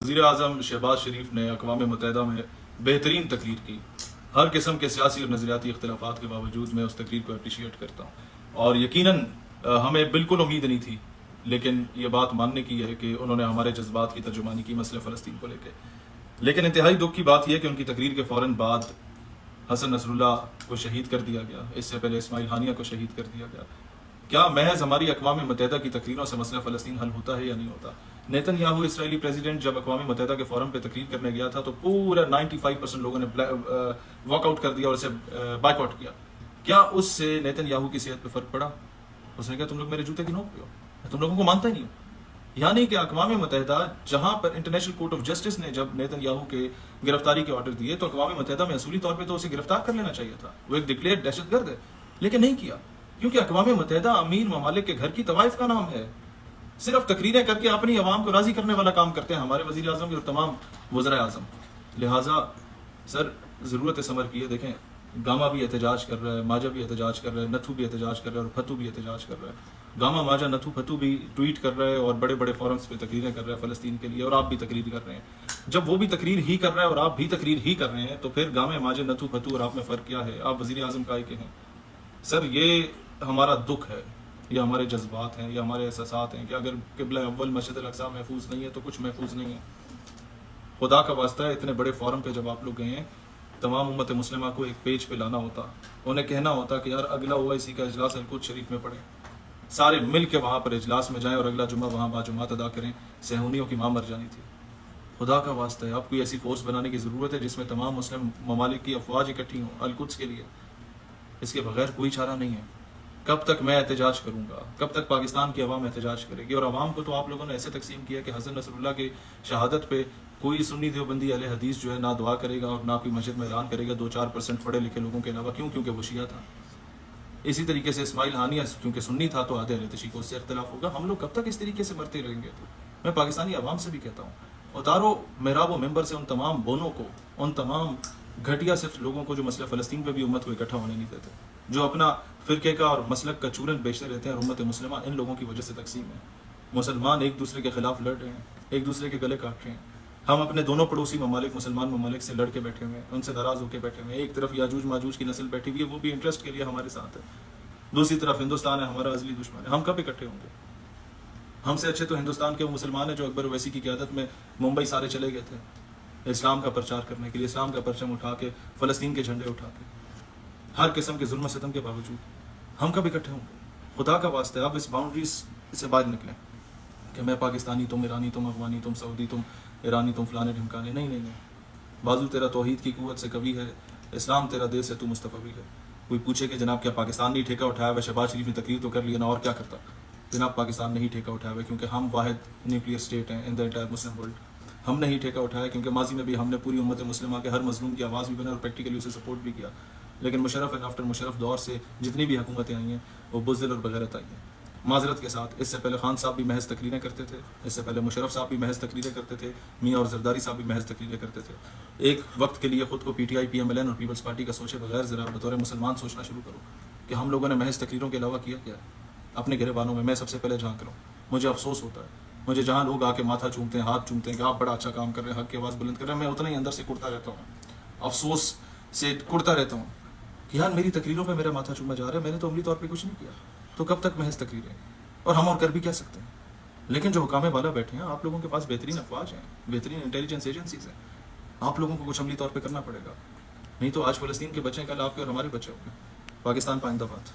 وزیر اعظم شہباز شریف نے اقوام متحدہ میں بہترین تقریر کی. ہر قسم کے سیاسی اور نظریاتی اختلافات کے باوجود میں اس تقریر کو اپریشیٹ کرتا ہوں، اور یقیناً ہمیں بالکل امید نہیں تھی، لیکن یہ بات ماننے کی ہے کہ انہوں نے ہمارے جذبات کی ترجمانی کی مسئلہ فلسطین کو لے کے. لیکن انتہائی دکھ کی بات یہ ہے کہ ان کی تقریر کے فوراً بعد حسن نصر اللہ کو شہید کر دیا گیا، اس سے پہلے اسماعیل ہانیہ کو شہید کر دیا گیا. کیا محض ہماری اقوام متحدہ کی تقریروں سے مسئلہ فلسطین حل ہوتا ہے یا نہیں ہوتا؟ نیتن یاہو اسرائیلی پریزیڈنٹ جب اقوام متحدہ کے فورم پہ تقریر کرنے گیا تھا تو پورا 95% لوگوں نے واک آؤٹ کر دیا اور اسے بائیک آؤٹ کیا. کیا اس سے نیتن یاہو کی صحت پہ فرق پڑا؟ اس نے کہا تم لوگ میرے جوتے کی نوک پہ ہو، میں تم لوگوں کو مانتا ہی نہیں ہوں. یعنی کہ اقوام متحدہ جہاں پر انٹرنیشنل کورٹ آف جسٹس نے جب نیتن یاہو کے گرفتاری کے آرڈر دیے تو اقوام متحدہ میں اصولی طور پہ تو اسے گرفتار کر لینا چاہیے تھا، وہ ایک ڈکلیئر دہشت گرد ہے، لیکن نہیں کیا، کیونکہ اقوام متحدہ امیر ممالک کے گھر کی طوائف کا نام ہے. صرف تقریریں کر کے اپنی عوام کو راضی کرنے والا کام کرتے ہیں ہمارے وزیر اعظم بھی اور تمام وزرائے اعظم. لہٰذا سر ضرورت سمر کی ہے. دیکھیں گاما بھی احتجاج کر رہا ہے، ماجا بھی احتجاج کر رہا ہے، نتھو بھی احتجاج کر رہا ہے اور پھتو بھی احتجاج کر رہا ہے. گاما، ماجا، نتھو، پھتو بھی ٹویٹ کر رہے ہیں اور بڑے بڑے فورمز پہ تقریریں کر رہے ہیں فلسطین کے لیے، اور آپ بھی تقریر کر رہے ہیں. جب وہ بھی تقریر ہی کر رہا ہے اور آپ بھی تقریر ہی کر رہے ہیں تو پھر گاما، ماجا، نتھو، پھتو اور آپ میں فرق کیا ہے؟ آپ وزیر اعظم کا کے ہیں. سر یہ ہمارا دکھ ہے، یہ ہمارے جذبات ہیں، یہ ہمارے احساسات ہیں کہ اگر قبلہ اول مسجد الاقصی محفوظ نہیں ہے تو کچھ محفوظ نہیں ہے. خدا کا واسطہ ہے اتنے بڑے فورم پہ جب آپ لوگ گئے ہیں، تمام امت مسلمہ کو ایک پیج پہ لانا ہوتا، انہیں کہنا ہوتا کہ یار اگلا OIC کا اجلاس القدس شریف میں پڑھیں، سارے مل کے وہاں پر اجلاس میں جائیں اور اگلا جمعہ وہاں باجماعت ادا کریں. صہیونیوں کی ماں مر جانی تھی. خدا کا واسطہ ہے آپ کو ایسی فورس بنانے کی ضرورت ہے جس میں تمام مسلم ممالک کی افواج اکٹھی ہوں القدس کے لیے. اس کے بغیر کوئی چارہ نہیں ہے. کب تک میں احتجاج کروں گا؟ کب تک پاکستان کی عوام احتجاج کرے گی؟ اور عوام کو تو آپ لوگوں نے ایسے تقسیم کیا کہ حسن نصر اللہ کی شہادت پہ کوئی سنی دیوبندی اہل حدیث جو ہے نہ دعا کرے گا اور نہ کوئی مسجد میں اعلان کرے گا 2-4% پڑھے لکھے لوگوں کے علاوہ. کیوں؟ کیونکہ وہ شیعہ تھا. اسی طریقے سے اسماعیل ہانیہ کیونکہ سنی تھا تو آدھے اہل تشیع کو اس سے اختلاف ہوگا. ہم لوگ کب تک اس طریقے سے مرتے رہیں گے؟ میں پاکستانی عوام سے بھی کہتا ہوں، اتارو محراب و ممبر سے ان تمام بونوں کو، ان تمام گھٹیا صرف لوگوں کو جو مسئلہ فلسطین پہ بھی امت کو اکٹھا ہونے نہیں دیتے، جو اپنا فرقے کا اور مسلک کا چورن بیچتے رہتے ہیں. اور امت مسلمہ ان لوگوں کی وجہ سے تقسیم ہے. مسلمان ایک دوسرے کے خلاف لڑ رہے ہیں، ایک دوسرے کے گلے کاٹ رہے ہیں. ہم اپنے دونوں پڑوسی ممالک مسلمان ممالک سے لڑ کے بیٹھے ہوئے ہیں، ان سے ناراض ہو کے بیٹھے ہوئے ہیں. ایک طرف یاجوج ماجوج کی نسل بیٹھی ہوئی ہے، وہ بھی انٹرسٹ کے لیے ہمارے ساتھ ہے. دوسری طرف ہندوستان ہے، ہمارا ازلی دشمن ہے. ہم کب اکٹھے ہوں گے؟ ہم سے اچھے تو ہندوستان کے وہ مسلمان ہیں جو اکبر اویسی کی قیادت میں ممبئی سارے چلے گئے تھے اسلام کا پرچار کرنے کے لیے، اسلام کا پرچم اٹھا کے، فلسطین کے جھنڈے اٹھا کے، ہر قسم کے ظلم و ستم کے باوجود. ہم کب اکٹھے ہوں گے؟ خدا کا واسطہ ہے آپ اس باؤنڈریز سے باہر نکلیں کہ میں پاکستانی، تم ایرانی، تم افغانی، تم سعودی، تم ایرانی، تم فلانے ڈھمکانے. نہیں نہیں نہیں. بازو تیرا توحید کی قوت سے قوی ہے، اسلام تیرا دل سے تو مستفوی ہے. کوئی پوچھے کہ جناب کیا پاکستان نہیں ٹھیکہ اٹھایا ہوا؟ شہباز شریف نے تقریر تو کر لی نا، اور کیا کرتا؟ جناب پاکستان نہیں ٹھیکہ اٹھایا ہوا کیونکہ ہم واحد نیوکلیئر اسٹیٹ ہیں ان دا انٹائر مسلم ورلڈ. ہم نے ہی ٹھیکہ اٹھایا کیونکہ ماضی میں بھی ہم نے پوری امت مسلمہ کے ہر مظلوم کی آواز بھی بنے اور پریکٹیکلی اسے سپورٹ بھی کیا. لیکن مشرف اینڈ آفٹر مشرف دور سے جتنی بھی حکومتیں آئی ہیں وہ بزدل اور بغیرت آئی ہیں. معذرت کے ساتھ، اس سے پہلے خان صاحب بھی محض تقریریں کرتے تھے، اس سے پہلے مشرف صاحب بھی محض تقریریں کرتے تھے، میاں اور زرداری صاحب بھی محض تقریریں کرتے تھے. ایک وقت کے لیے خود کو PTI PMLN اور پیپلز پارٹی کا سوچے بغیر ذرا بطور مسلمان سوچنا شروع کرو کہ ہم لوگوں نے محض تقریروں کے علاوہ کیا کیا ہے اپنے گریبانوں میں. میں سب سے پہلے جھانک رہا ہوں، مجھے افسوس ہوتا ہے. مجھے جہاں لوگ آ کے ماتھا چومتے ہیں، ہاتھ چومتے ہیں کہ آپ بڑا اچھا کام کر رہے ہیں، حق کی آواز بلند کر رہے ہیں، میں اتنا ہی اندر سے کڑتا رہتا ہوں، افسوس سے کڑتا رہتا ہوں کہ یار میری تقریروں پہ میرا ماتھا چوما جا رہا ہے. میں نے تو عملی طور پہ کچھ نہیں کیا، تو کب تک محض تقریریں؟ اور ہم اور کر بھی کیا سکتے ہیں؟ لیکن جو حکام بالا بیٹھے ہیں، آپ لوگوں کے پاس بہترین افواج ہیں، بہترین انٹیلیجنس ایجنسیز ہیں. آپ لوگوں کو کچھ عملی طور پہ کرنا پڑے گا، نہیں تو آج فلسطین کے بچے کل آپ کے اور ہمارے بچے ہوں گے. پاکستان پائندہ باد.